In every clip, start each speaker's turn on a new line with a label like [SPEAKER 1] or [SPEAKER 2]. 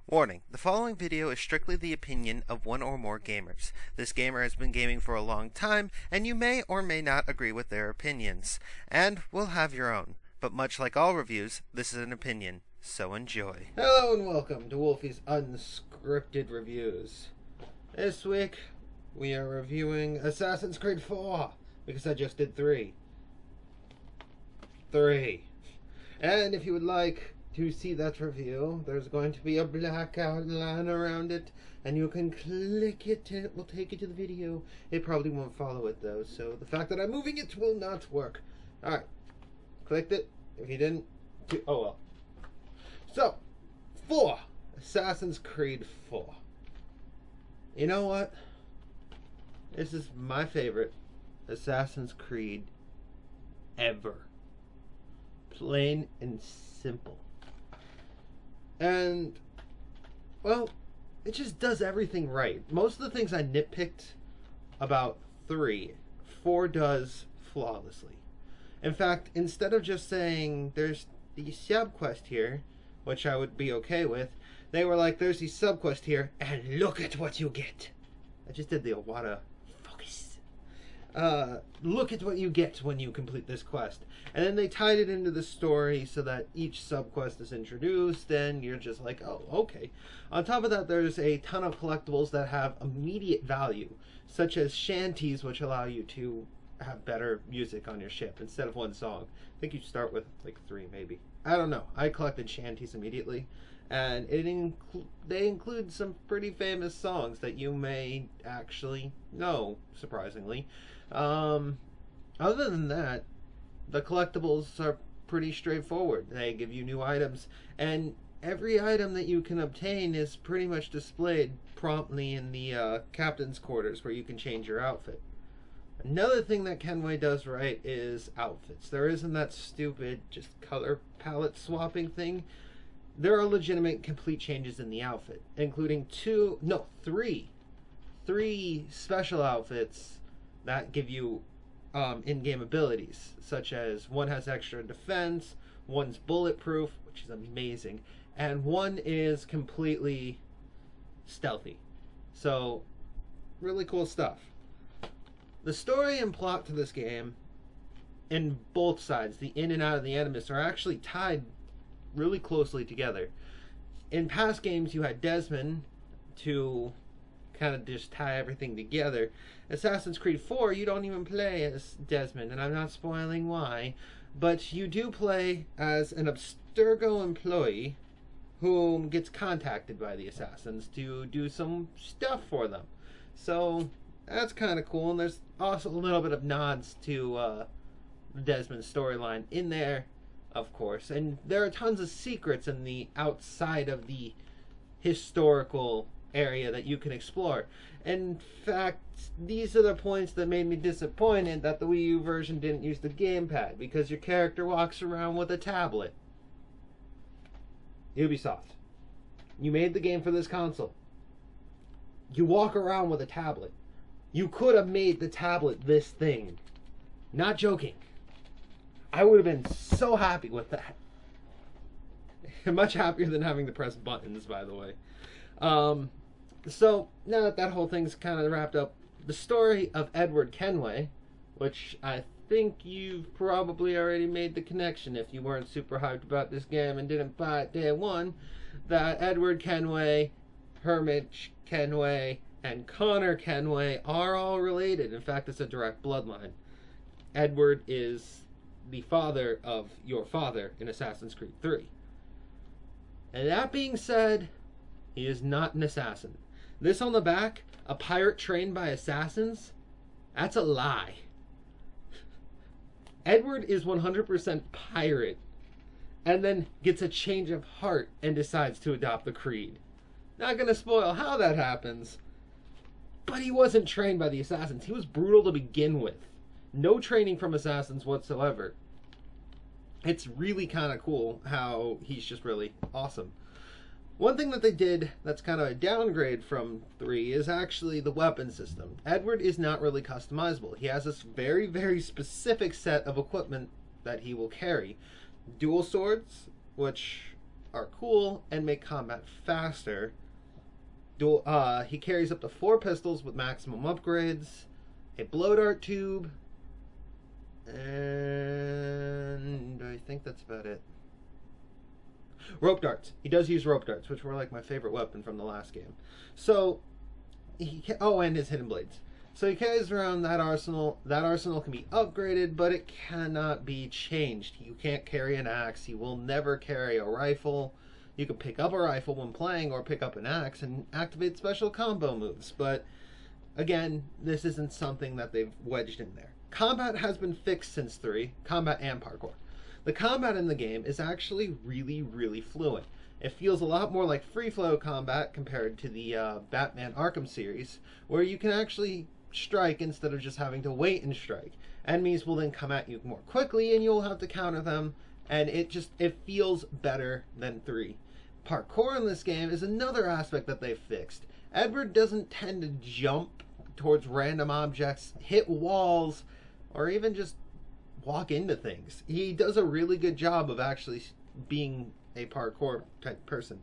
[SPEAKER 1] Warning, the following video is strictly the opinion of one or more gamers. This gamer has been gaming for a long time, and you may or may not agree with their opinions, and will have your own. But much like all reviews, this is an opinion, so enjoy.
[SPEAKER 2] Hello and welcome to Wolfy's Unscripted Reviews. This week, we are reviewing Assassin's Creed 4, because I just did 3. And if you would like to see that review, there's going to be a black outline around it, and you can click it and it will take you to the video. It probably won't follow it though, so the fact that I'm moving it will not work. Alright, clicked it. If you didn't, oh well. So, 4. Assassin's Creed 4. You know what? This is my favorite Assassin's Creed ever. Plain and simple. And, well, it just does everything right. Most of the things I nitpicked about 3, 4 does flawlessly. In fact, instead of just saying there's the sub-quest here, which I would be okay with, they were like, there's the sub-quest here, and look at what you get. I just did the Awada focus. Look at what you get when you complete this quest. And then they tied it into the story so that each sub-quest is introduced, and you're just like, oh, okay. On top of that, there's a ton of collectibles that have immediate value, such as shanties, which allow you to have better music on your ship instead of one song. I think you start with like 3 maybe. I don't know. I collected shanties immediately, and they include some pretty famous songs that you may actually know, surprisingly. Other than that, the collectibles are pretty straightforward. They give you new items, and every item that you can obtain is pretty much displayed promptly in the captain's quarters, where you can change your outfit. Another thing that Kenway does right is outfits. There isn't that stupid just color palette swapping thing. There are legitimate complete changes in the outfit, including 3 special outfits that give you in-game abilities, such as one has extra defense, one's bulletproof, which is amazing, and one is completely stealthy. So, really cool stuff. The story and plot to this game, in both sides, the in and out of the Animus, are actually tied really closely together. In past games, you had Desmond to kind of just tie everything together. Assassin's Creed 4, you don't even play as Desmond, and I'm not spoiling why, but you do play as an Abstergo employee who gets contacted by the assassins to do some stuff for them. So that's kind of cool, and there's also a little bit of nods to the Desmond storyline in there, of course. And there are tons of secrets in the outside of the historical area that you can explore. In fact, these are the points that made me disappointed that the Wii U version didn't use the gamepad, because your character walks around with a tablet. Ubisoft, you made the game for this console. You walk around with a tablet. You could have made the tablet this thing. Not joking. I would have been so happy with that. Much happier than having to press buttons, by the way. So, now that that whole thing's kind of wrapped up, the story of Edward Kenway, which I think you've probably already made the connection if you weren't super hyped about this game and didn't buy it day one, that Edward Kenway, Hermit Kenway, and Connor Kenway are all related. In fact, it's a direct bloodline. Edward is the father of your father in Assassin's Creed 3. And that being said, he is not an assassin. This on the back, a pirate trained by assassins, that's a lie. Edward is 100% pirate, and then gets a change of heart and decides to adopt the creed. Not gonna spoil how that happens, but he wasn't trained by the assassins. He was brutal to begin with. No training from assassins whatsoever. It's really kind of cool how he's just really awesome. One thing that they did that's kind of a downgrade from 3 is actually the weapon system. Edward is not really customizable. He has this very, very specific set of equipment that he will carry. Dual swords, which are cool and make combat faster. He carries up to 4 pistols with maximum upgrades, a blow dart tube, and I think that's about it. Rope darts. He does use rope darts, which were like my favorite weapon from the last game. So, and his hidden blades. So he carries around that arsenal. That arsenal can be upgraded, but it cannot be changed. You can't carry an axe. You will never carry a rifle. You can pick up a rifle when playing, or pick up an axe and activate special combo moves. But again, this isn't something that they've wedged in there. Combat has been fixed since 3, combat and parkour. The combat in the game is actually really, really fluid. It feels a lot more like free flow combat compared to the Batman Arkham series, where you can actually strike instead of just having to wait and strike. Enemies will then come at you more quickly and you'll have to counter them, and it feels better than 3. Parkour in this game is another aspect that they've fixed. Edward doesn't tend to jump towards random objects, hit walls, or even just walk into things. He does a really good job of actually being a parkour type person.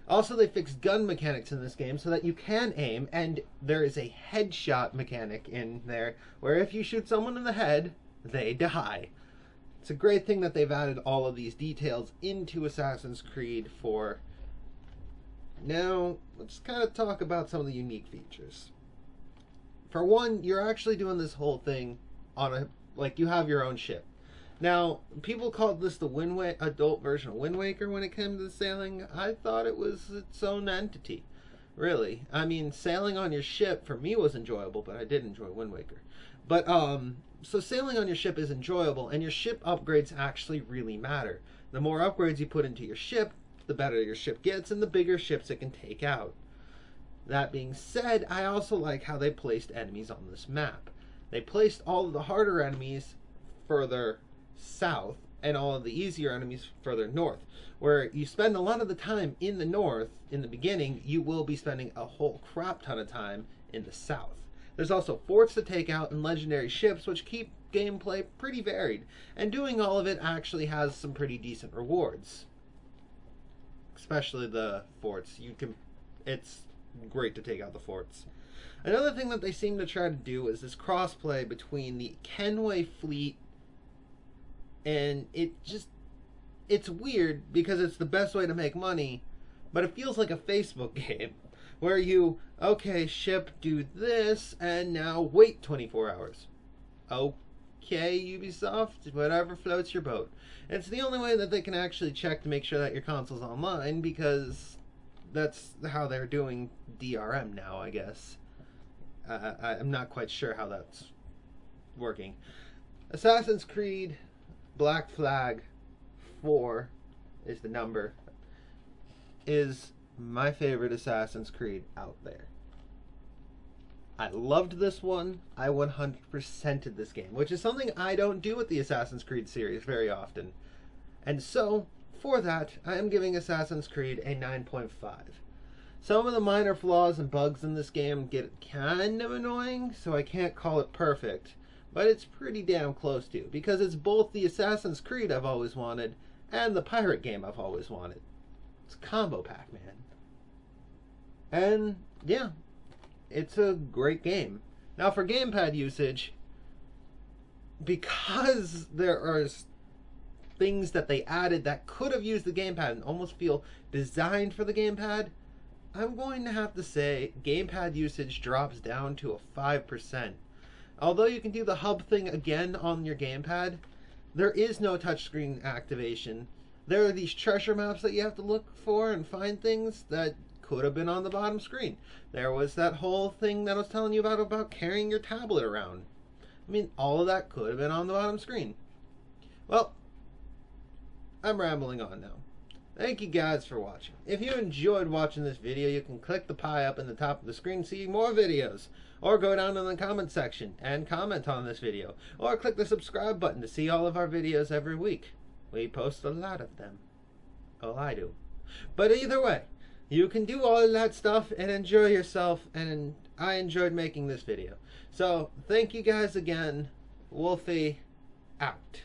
[SPEAKER 2] Also, they fixed gun mechanics in this game so that you can aim, and there is a headshot mechanic in there where if you shoot someone in the head, they die. It's a great thing that they've added all of these details into Assassin's Creed 4. Now, let's kind of talk about some of the unique features. For one, you're actually doing this whole thing on you have your own ship. Now, people called this the adult version of Wind Waker when it came to the sailing. I thought it was its own entity, really. I mean, sailing on your ship for me was enjoyable, but I did enjoy Wind Waker. But so sailing on your ship is enjoyable, and your ship upgrades actually really matter. The more upgrades you put into your ship, the better your ship gets, and the bigger ships it can take out. That being said, I also like how they placed enemies on this map. They placed all of the harder enemies further south and all of the easier enemies further north. Where you spend a lot of the time in the north in the beginning, you will be spending a whole crap ton of time in the south. There's also forts to take out and legendary ships, which keep gameplay pretty varied, and doing all of it actually has some pretty decent rewards. Especially the forts. It's great to take out the forts. Another thing that they seem to try to do is this crossplay between the Kenway fleet, and it's weird because it's the best way to make money, but it feels like a Facebook game where okay, ship, do this, and now wait 24 hours. Okay, Ubisoft, whatever floats your boat. It's the only way that they can actually check to make sure that your console's online, because that's how they're doing DRM now, I guess. I'm not quite sure how that's working. Assassin's Creed Black Flag 4 is the number, is my favorite Assassin's Creed out there. I loved this one. I 100%ed this game, which is something I don't do with the Assassin's Creed series very often. And so, for that, I am giving Assassin's Creed a 9.5. Some of the minor flaws and bugs in this game get kind of annoying, so I can't call it perfect. But it's pretty damn close to, because it's both the Assassin's Creed I've always wanted and the pirate game I've always wanted. It's a combo pack, man. And, yeah, it's a great game. Now, for gamepad usage, because there are things that they added that could have used the gamepad and almost feel designed for the gamepad, I'm going to have to say gamepad usage drops down to a 5%. Although you can do the hub thing again on your gamepad, there is no touchscreen activation. There are these treasure maps that you have to look for and find things that could have been on the bottom screen. There was that whole thing that I was telling you about carrying your tablet around. I mean, all of that could have been on the bottom screen. Well, I'm rambling on now. Thank you guys for watching. If you enjoyed watching this video, you can click the pie up in the top of the screen to see more videos. Or go down in the comment section and comment on this video. Or click the subscribe button to see all of our videos every week. We post a lot of them. Oh, I do. But either way, you can do all of that stuff and enjoy yourself, and I enjoyed making this video. So, thank you guys again. Wolfy, out.